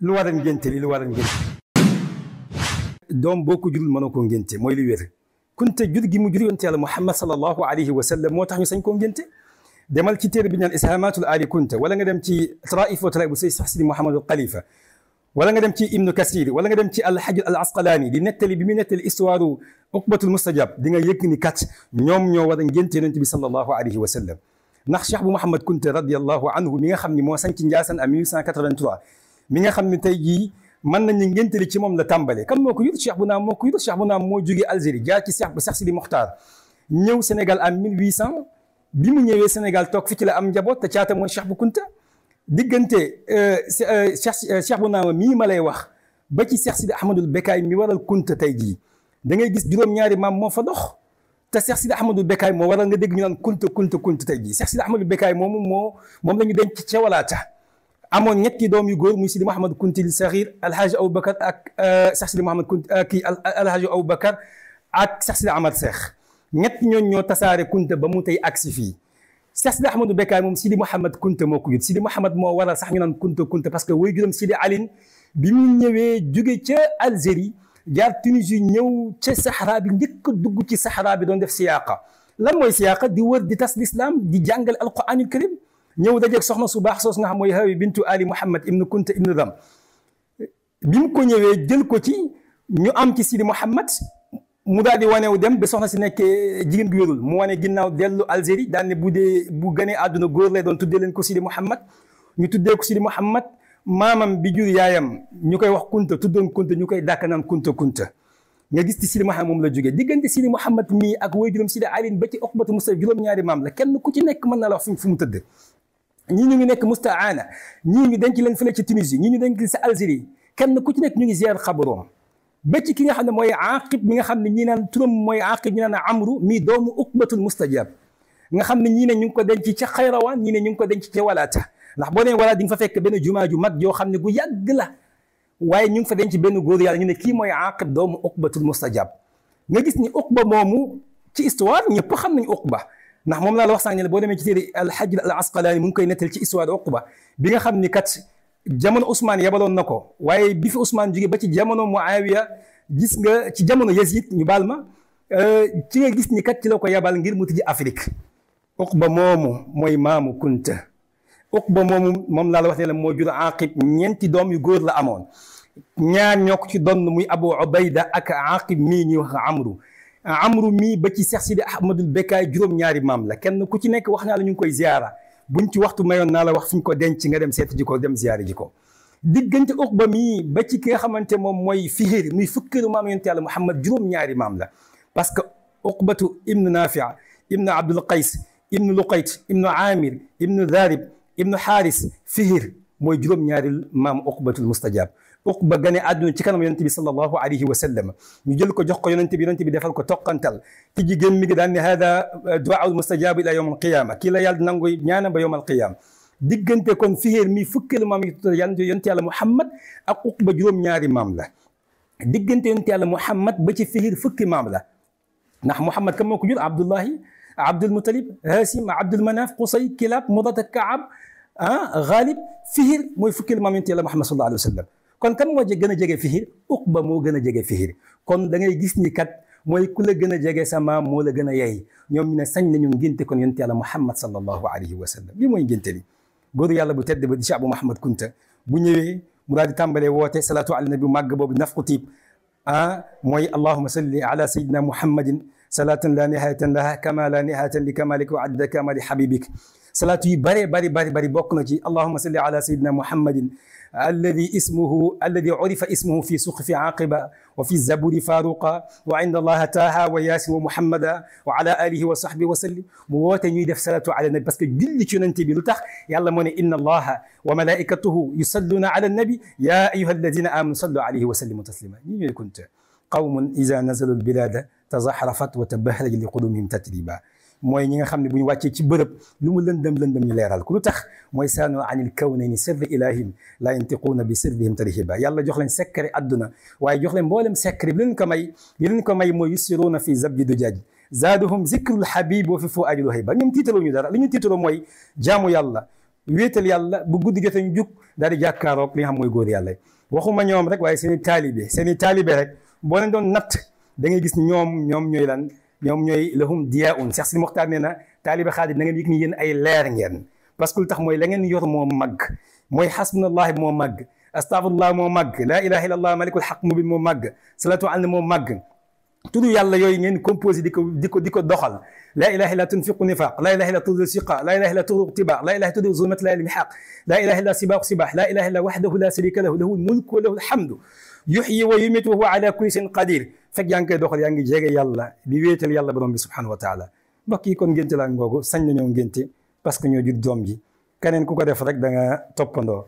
lu waral ngénte li lu waral ngénte doom boo ko jurul mënoo koo ngénte mooy li wér kunte jur gi mu jur yonte yàlla Muhammad sallallahu alayhi wa sallam moo tax ñu sañ koo ngénte demal ci téere bi ñu naan ishamatul ali kunta wala nga dem ci traif wa taraib bu say sax sidi Muhammadul Khalifa wala nga dem ci ibnu kasir wala nga dem ci alxajr al asqalaani di nettali bi muy nettali histoire uqbatul mustajab di nga yëg ni kat ñoom ñoo war a ngénte yonente bi sallallahu alayhi wa sallam ndax Cheikh bu Mouhamad Kunta radiallahu anhu mi nga xam ni moo sañ ci Njaasaan en 1883 mi nga xam ne tey jii mën nañu ngéntali ci moom la tàmbale kan moo ko yur Cheikh bu naam moo ko yur Cheikh bu naam moo jógee Algérie jaar ci Cheikh Sidi Mokhtar ñëw Sénégal en 1800 bi mu ñëwee Sénégal toog fi ci la am njaboot te caata mooy Cheikh bu Kunta diggante Cheikh bu naama mii ma lay wax ba ci Cheikh Sidi Ahmadul Bekaay mi waral Kunta tey jii da ngay gis juróom-ñaari maam moo fa dox te Cheikh Sidi Ahmadul Bekaay moo waral nga dégg ñu naan Kunta tey jii Cheikh Sidi Ahmadul Bekaay moom la ñu denc ca walaata amoon ñetti doom yu góor muy Sidi Mouhamad Kunti li Saxiir Alhaji Aboubacar ak Cheikh Sidi Mouhamad Kunti kii Alhaji Aboubacar ak Cheikh Sidi Ahmad Cheikh ñett ñooñu ñoo tasaare Kunta ba mu tey agsi fii Cheikh Sidi Ahmadou Bekaay moom Sidi Mouhamad Kunta moo ko jur Sidi Mouhamad moo waral sax ñu naan Kunta parce que way juróom Sidi Aline bi mu ñëwee jóge ca Algérie jaar Tunisie ñëw ca Sahara bi njëkk a dugg ci Sahara bi doon def siyaaqa lan mooy siyaaqa di wër di tas l'islam di jàngale alquranul karim ñëw dajeeg soxna su baax soos nga xam mooy Hawi bintu Ali Mouhamad ibnu Kunta ibnu Dam bi mu ko ñëwee jël ko ci ñu am ci Sidi Mouhamad mu daal di wanewu dem ba soxna si nekkee jigéen gu wérul mu wane ginnaaw dellu Algérie daan ne bu gënee àdduna góor lay doon tuddee leen ko Sidi Mouhamad ñu tuddee ko Sidi Mouhamad maamam bi jur yaayam ñu koy wax Kunta tuddoon Kunta ñu koy dàkk naan Kunta nga gis ci Sidi Mouhamad moom la jógee diggante Sidi Mouhamad mii ak way juróom Sidi Aline ba ci Uqbatu Musta juróom-ñaari maam la kenn ku ci nekk mën na la wax fu mu tëdd ñii ñu ngi nekk Mustaana ñii ñu denc leen fële ci Tunisie ñii ñu denc leen sa Algérie kenn ku ci nekk ñu ngi ziar xabaroom ba ci ki nga xam ne mooy Aqib mi nga xam ne ñii naan turam mooy Aqib ñi naan Amru mii doomu Uqbatul Mustajab nga xam ne ñii ne ñu ngi ko denc ca Xayrawaan ñii ne ñu ngi ko denc ca Walaata ndax boo nee Walaata di nga fa fekk benn jumaa ju mag yoo xam ne gu yàgg la waaye ñu ngi fa denc benn góor yàlla ñu ne kii mooy Aqib doomu Uqbatul Mustajab nga gis ni Uqba moomu ci histoire ñëpp xam nañu Uqba ndax moom laa la wax sànq ne boo demee ci téere Alhajr al Asqalaani mu ngi koy nettal ci histoire Uqba bi nga xam ni kat jamono Ousmane yabaloon na ko waaye bi fi Ousmane jóge ba ci jamono Muawiya gis nga ci jamono Yazid ñu baal ma ci nga gis ni kat ci la ko yabal ngir mu tijji Afrique Uqba moomu mooy maamu Kunta Uqba moomu moom laa la wax ne la moo jur Aqib ñeenti doom yu góor la amoon ñaar ñoo ko ci doon muy Abu Ubayda ak Aqib mii ñuy wax Amru mii ba ci Cheikh Sidi Ahmadul Bekaay juróom-ñaari maam la kenn ku ci nekk wax naa la ñu ngi koy ziara buñ ci waxtu mayoon naa la wax fi ñu ko denc nga dem seet ji ko dem ziyaari ji ko diggante Uqba mii ba ci ki nga xamante moom mooy Fihir muy fukkeelu maam yonent yàlla Muhammad juróom-ñaari maam la parce que Uqbatu ibnu Nafia ibnu Abdul Qays ibnu Luqayt ibnu Amir ibnu Dharib ibnu Haris Fihir mooy juróom-ñaari maam Uqbatul Mustajab Uqba gane àdduna ci kanam yonente bi sallallahu alayhi wa sallam ñu jël ko jox ko yonente bi defal ko toqantal ci jigéen mi ngi daan ne hada du'aul mustajab ila yawm al qiyama kii la yàlla nangu ñaana ba yawm al qiyama diggante kon Fihir mi fukkeelu maam yi tudd yonente yàlla Muhammad ak Uqba juróom-ñaari maam la diggante yonente yàlla Muhammad ba ci Fihir fukki maam la ndax Muhammad kam moo ko jur Abdullahi Abdul Muttalib Hasim Abdul Manaf Qusay Kilab Mudata Kaab Ghalib Fihir mooy fukkeelu maam yonente yàlla Muhammad sallallahu alayhi wa sallam kon kan moo gën a jege Fihir Uqba moo gën a jege Fihir kon da ngay gis ni kat mooy ku la gën a jege sa maam moo la gën a yey ñoom ñu ne sañ nañu ngénte kon yonent yàlla Muhammad sallallahu alayhi wa sallam lii mooy ngénte li góoru yàlla bu tedd ba di Cheikh Abou Mouhamad Kunta bu ñëwee mu daal di tàmbalee woote salaatu ala nabi màgg boobu nafqu tiib mooy allahuma salli ala sayidina muhammadin salatan la nihayatan laha kama la nihayatan li kamalika wa adda kamali habibik salaatu yi bari bokk na ci allahuma salli ala sayidina muhammadin الذي عرف اسمه في سقف عاقبة وفي الزبور فاروقا وعند الله تاها وياسين ومحمدا وعلى آله وصحبه وسلم موت ñuy def salatu ala nabi parce que julli ci yonent bi lu tax yàlla moo ne inna allaha wa malaikatahu yusalluna ala nabi ya ayyuha alladina amanu sallu alayhi wa sallimu taslima ñi ñooy Kunta qawmun iza nazalu albilada tazahrafat wa tabahraj li qudumihim tatriba mooy ñi nga xam ne bu ñu wàccee ci bërëb lu mu lëndëm ñu leeral ku lu tax mooy saanu anil kawnayni sirri ilahim la yantiquuna bi sirrihim tarhiba yàlla jox leen secret adduna waaye jox leen mboolem secret bi li leen ko may mooy yusiruuna fi zabji dujaaj zaaduhum zikrul habib wa fi fuaadi luhayba ñoom tiitaloo ñu dara li ñu tiitaloo mooy jaamu yàlla wéetal yàlla bu guddi jotee ñu jug daal di jàkkaaroog li nga xam mooy góor yàlla waxuma ñoom rek waaye seen i taalibe rek boo leen doon natt da ngay gis ñoom ñooy lan ñoom ñooy lahum diyaa'un Cheikh Sidi Mokhtar nee na taalibe xaadir na ngeen yëg ni yéen ay leer ngeen parce que lu tax mooy la ngeen yor moo màgg mooy xasbunallah moo màgg astafirullah moo màgg laa ilaha illallah malikul xaq mubin moo màgg salatu ala moo màgg tudd yàlla yooyu ngeen composé di ko doxal laa ilaha illa tunfiqu nifaq laa ilaha illa tudu siqa laa ilaha illa tudu tibaq laa ilaha tudu zulmat laa ilmihaq laa ilaha illa sibaqu sibah laa ilaha illa wahdahu la sharika lahu lahu lmulku wa lahu alhamdu yuxyi wa yumitu wa huwa ala kulli shay'in qadir fekk yaa ngi koy doxal yaa ngi jege yàlla di wéetal yàlla borom bi subhanahu wa taala mbokk yi kon ngénte laa ngoogu sañ nañoo ngénte parce que ñoo jur doom ji keneen ku ko def rek da nga toppandoo